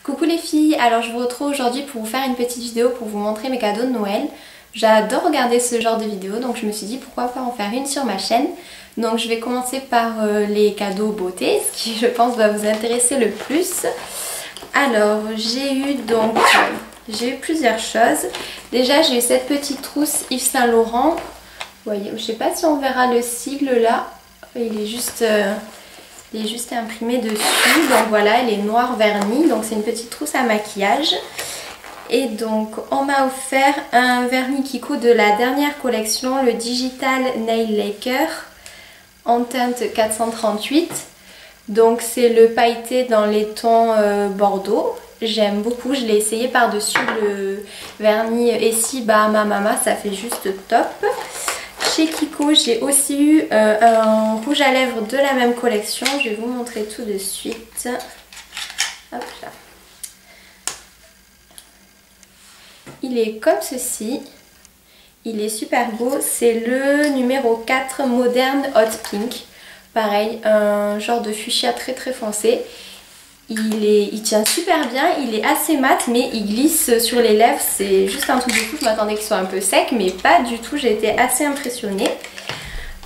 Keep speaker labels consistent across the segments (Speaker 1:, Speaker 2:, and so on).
Speaker 1: Coucou les filles, alors je vous retrouve aujourd'hui pour vous faire une petite vidéo pour vous montrer mes cadeaux de Noël. J'adore regarder ce genre de vidéos, donc je me suis dit pourquoi pas en faire une sur ma chaîne. Donc je vais commencer par les cadeaux beauté, ce qui je pense va vous intéresser le plus. Alors j'ai eu plusieurs choses. Déjà j'ai eu cette petite trousse Yves Saint Laurent. Vous voyez, je sais pas si on verra le sigle là, il est juste imprimé dessus. Donc voilà, elle est noire vernie, donc c'est une petite trousse à maquillage. Et donc on m'a offert un vernis Kiko de la dernière collection, le Digital Nail Lacquer en teinte 438. Donc c'est le pailleté dans les tons bordeaux. J'aime beaucoup, je l'ai essayé par-dessus le vernis Essie Bahama Mama, ça fait juste top. Chez Kiko, j'ai aussi eu un rouge à lèvres de la même collection. Je vais vous montrer tout de suite. Hop là. Il est comme ceci. Il est super beau. C'est le numéro 4 Modern Hot Pink. Pareil, un genre de fuchsia très très foncé. Il tient super bien, il est assez mat mais il glisse sur les lèvres, c'est juste un truc de fou. Je m'attendais qu'il soit un peu sec mais pas du tout, j'ai été assez impressionnée.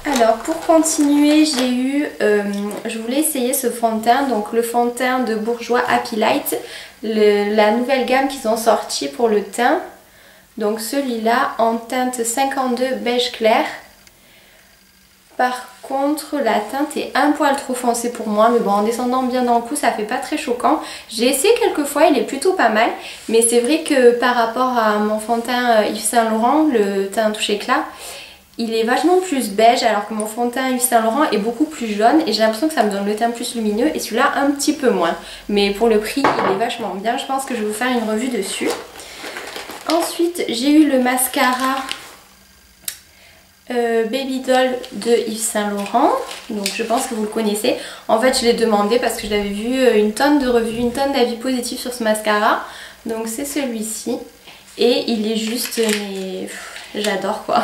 Speaker 1: Alors pour continuer, j'ai eu, je voulais essayer ce fond de teint, donc le fond de teint de Bourjois Happy Light, la nouvelle gamme qu'ils ont sorti pour le teint. Donc celui-là en teinte 52 beige clair. Par contre la teinte est un poil trop foncée pour moi, mais bon, en descendant bien dans le cou ça fait pas très choquant. J'ai essayé quelques fois, il est plutôt pas mal, mais c'est vrai que par rapport à mon fond de teint Yves Saint Laurent, le teint touche éclat, il est vachement plus beige, alors que mon fond de teint Yves Saint Laurent est beaucoup plus jaune et j'ai l'impression que ça me donne le teint plus lumineux, et celui-là un petit peu moins. Mais pour le prix il est vachement bien, je pense que je vais vous faire une revue dessus. Ensuite j'ai eu le mascara Baby Doll de Yves Saint Laurent, donc je pense que vous le connaissez. En fait je l'ai demandé parce que j'avais vu une tonne de revues, une tonne d'avis positifs sur ce mascara. Donc c'est celui-ci et il est juste, mais j'adore quoi.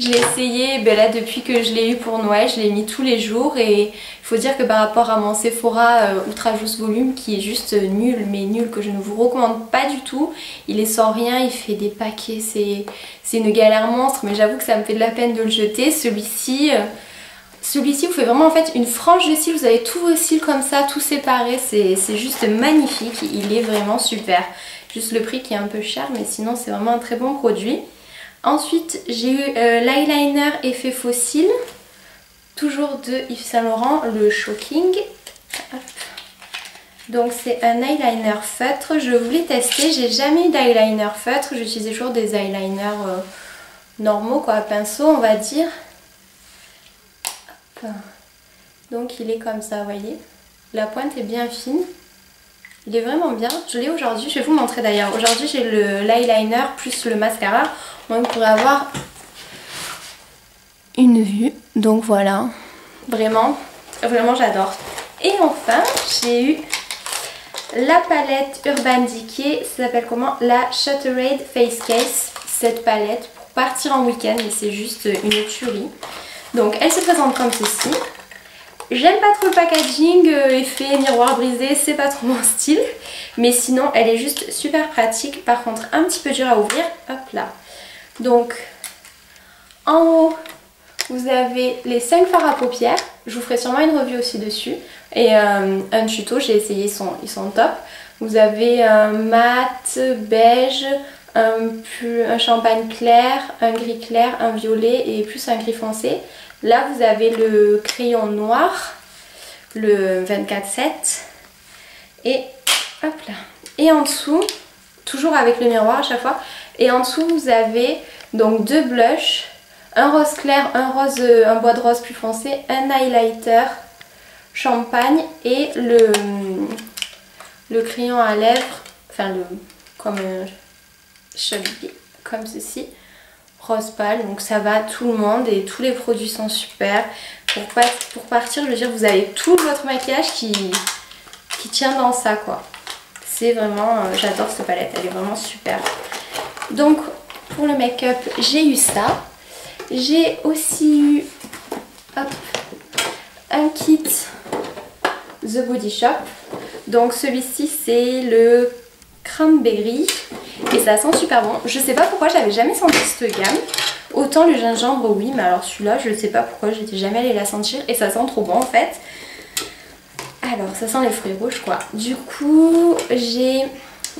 Speaker 1: Je l'ai essayé là depuis que je l'ai eu pour Noël, je l'ai mis tous les jours et il faut dire que par rapport à mon Sephora Ultra Juice Volume qui est juste nul, mais nul, que je ne vous recommande pas du tout, il est sans rien, il fait des paquets, c'est une galère monstre, mais j'avoue que ça me fait de la peine de le jeter. Celui-ci vous fait vraiment en fait une frange de cils, vous avez tous vos cils comme ça, tout séparés, c'est juste magnifique, il est vraiment super. Juste le prix qui est un peu cher, mais sinon c'est vraiment un très bon produit. Ensuite j'ai eu l'eyeliner effet faux cils, toujours de Yves Saint Laurent, le Shocking. Hop. Donc c'est un eyeliner feutre, je voulais tester, j'ai jamais eu d'eyeliner feutre, j'utilisais toujours des eyeliners normaux quoi, à pinceau on va dire. Hop. Donc il est comme ça, vous voyez, la pointe est bien fine. Il est vraiment bien, je l'ai aujourd'hui, je vais vous montrer d'ailleurs. Aujourd'hui j'ai l'eyeliner plus le mascara, donc vous pourrez avoir une vue. Donc voilà, vraiment j'adore. Et enfin j'ai eu la palette Urban Decay, ça s'appelle comment? La Shattered Face Case. Cette palette pour partir en week-end, mais c'est juste une tuerie. Donc elle se présente comme ceci. J'aime pas trop le packaging, effet miroir brisé, c'est pas trop mon style. Mais sinon elle est juste super pratique, par contre un petit peu dure à ouvrir. Hop là. Donc en haut vous avez les 5 fards à paupières. Je vous ferai sûrement une revue aussi dessus. Et un tuto, j'ai essayé, ils sont top. Vous avez un mat, beige, un champagne clair, un gris clair, un violet et plus un gris foncé. Là vous avez le crayon noir, le 24-7. Et hop là. Et en dessous, toujours avec le miroir à chaque fois. Et en dessous vous avez donc 2 blushs, un rose clair, un bois de rose plus foncé, un highlighter champagne et le crayon à lèvres, enfin comme ceci, rose pâle. Donc ça va tout le monde et tous les produits sont super. Pour partir, je veux dire, vous avez tout votre maquillage qui tient dans ça quoi. C'est vraiment, j'adore cette palette, elle est vraiment super. Donc pour le make-up j'ai eu ça. J'ai aussi eu un kit The Body Shop. Donc celui-ci c'est le cranberry et ça sent super bon. Je sais pas pourquoi j'avais jamais senti cette gamme. Autant le gingembre oui, mais alors celui-là je sais pas pourquoi j'étais jamais allée la sentir et ça sent trop bon en fait. Alors ça sent les fruits rouges quoi. Du coup j'ai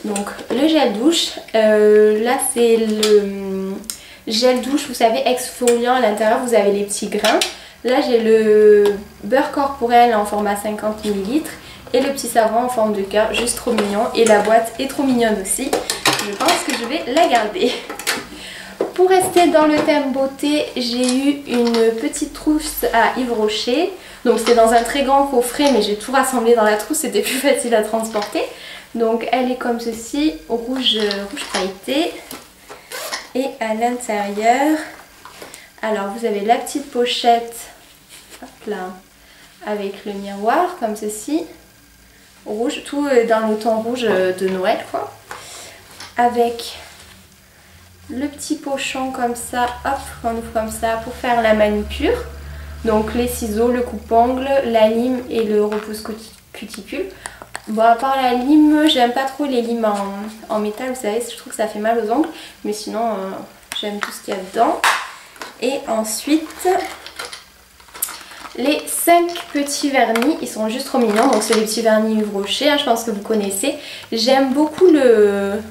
Speaker 1: donc le gel douche. Là c'est le gel douche, vous savez, exfoliant. À l'intérieur vous avez les petits grains. Là j'ai le beurre corporel en format 50 ml et le petit savon en forme de cœur, juste trop mignon. Et la boîte est trop mignonne aussi. Je pense que je vais la garder. Pour rester dans le thème beauté, j'ai eu une petite trousse à Yves Rocher. Donc c'était dans un très grand coffret, mais j'ai tout rassemblé dans la trousse, c'était plus facile à transporter. Donc elle est comme ceci, rouge pailleté. Et à l'intérieur, alors vous avez la petite pochette, hop là, avec le miroir comme ceci. Rouge, tout dans le ton rouge de Noël quoi. Avec le petit pochon comme ça, hop, on ouvre comme ça pour faire la manucure. Donc les ciseaux, le coupe-ongle, la lime et le repousse cuticule. Bon, à part la lime, j'aime pas trop les limes en métal, vous savez, je trouve que ça fait mal aux ongles. Mais sinon, j'aime tout ce qu'il y a dedans. Et ensuite, les 5 petits vernis, ils sont juste trop mignons. Donc c'est les petits vernis Yves Rocher, hein, je pense que vous connaissez. J'aime beaucoup le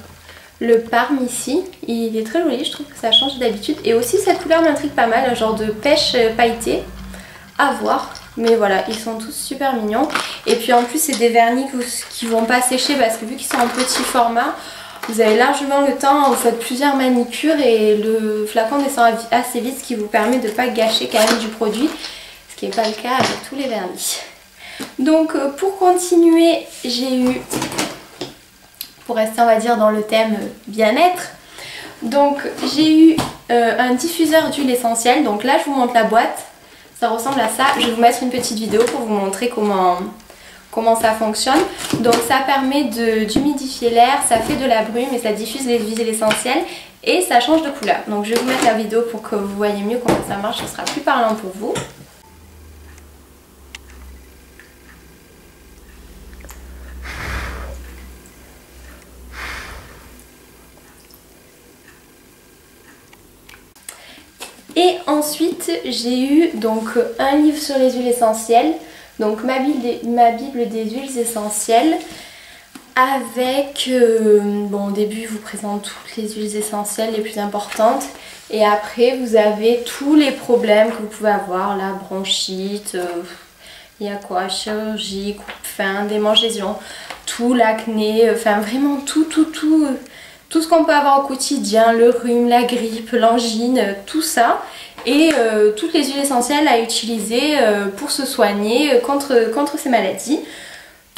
Speaker 1: Parme ici, il est très joli, je trouve que ça change d'habitude. Et aussi cette couleur m'intrigue pas mal, un genre de pêche pailletée, à voir. Mais voilà, ils sont tous super mignons. Et puis en plus c'est des vernis qui vont pas sécher parce que vu qu'ils sont en petit format, vous avez largement le temps, vous faites plusieurs manicures et le flacon descend assez vite, ce qui vous permet de ne pas gâcher quand même du produit. Ce qui n'est pas le cas avec tous les vernis. Donc pour continuer, j'ai eu, pour rester on va dire dans le thème bien-être, donc j'ai eu un diffuseur d'huile essentielle. Donc là je vous montre la boîte, ça ressemble à ça. Je vais vous mettre une petite vidéo pour vous montrer comment ça fonctionne. Donc ça permet d'humidifier l'air, ça fait de la brume et ça diffuse les huiles essentielles et ça change de couleur. Donc je vais vous mettre la vidéo pour que vous voyez mieux comment ça marche, ce sera plus parlant pour vous. Et ensuite j'ai eu donc un livre sur les huiles essentielles, donc ma Bible des huiles essentielles, avec, bon au début je vous présente toutes les huiles essentielles les plus importantes et après vous avez tous les problèmes que vous pouvez avoir, la bronchite, il y a quoi, chirurgie, coupe-faim, démangeaison, tout, l'acné, enfin vraiment tout ce qu'on peut avoir au quotidien, le rhume, la grippe, l'angine, tout ça. Et toutes les huiles essentielles à utiliser pour se soigner contre ces maladies.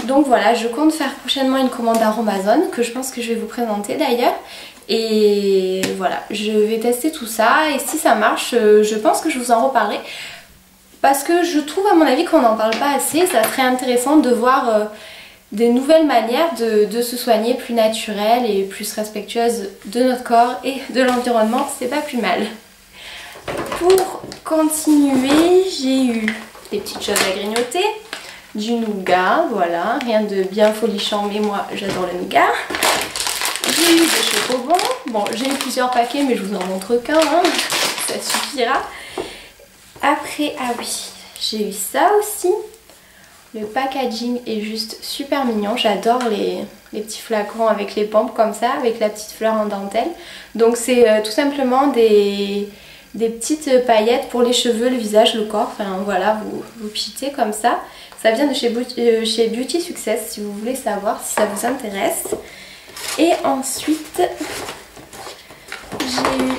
Speaker 1: Donc voilà, je compte faire prochainement une commande d'Aromazone que je pense que je vais vous présenter d'ailleurs. Et voilà, je vais tester tout ça et si ça marche, je pense que je vous en reparlerai. Parce que je trouve à mon avis qu'on n'en parle pas assez, ça serait intéressant de voir des nouvelles manières de se soigner plus naturelles et plus respectueuses de notre corps et de l'environnement, c'est pas plus mal. Pour continuer, j'ai eu des petites choses à grignoter, du nougat, voilà, rien de bien folichant mais moi j'adore le nougat. J'ai eu des chocobons, bon j'ai eu plusieurs paquets mais je vous en montre qu'un, hein, ça suffira. Après, ah oui, j'ai eu ça aussi. Le packaging est juste super mignon, j'adore les petits flacons avec les pompes comme ça, avec la petite fleur en dentelle. Donc c'est tout simplement des petites paillettes pour les cheveux, le visage, le corps, enfin voilà, vous pitez comme ça. Ça vient de chez Beauty Success si vous voulez savoir, si ça vous intéresse. Et ensuite, j'ai eu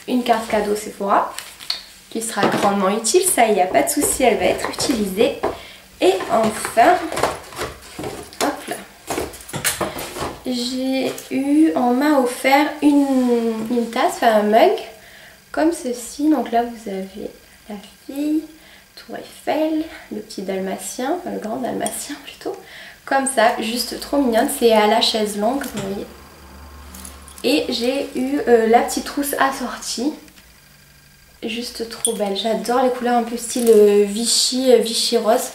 Speaker 1: une carte cadeau Sephora qui sera grandement utile, ça il n'y a pas de souci, elle va être utilisée. Et enfin, hop là, on m'a offert une tasse, enfin un mug, comme ceci. Donc là vous avez la fille, Tour Eiffel, le petit dalmatien, enfin le grand dalmatien plutôt, comme ça, juste trop mignonne, c'est à la chaise longue, vous voyez. Et j'ai eu la petite trousse assortie, juste trop belle, j'adore les couleurs un peu style Vichy rose.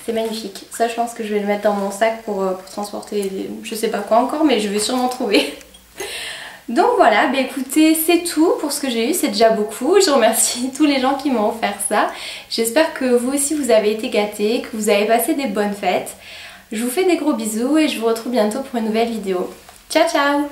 Speaker 1: C'est magnifique. Ça je pense que je vais le mettre dans mon sac pour transporter je sais pas quoi encore, mais je vais sûrement trouver. Donc voilà, bah écoutez, c'est tout pour ce que j'ai eu, c'est déjà beaucoup. Je remercie tous les gens qui m'ont offert ça. J'espère que vous aussi vous avez été gâtés, que vous avez passé des bonnes fêtes. Je vous fais des gros bisous et je vous retrouve bientôt pour une nouvelle vidéo. Ciao ciao!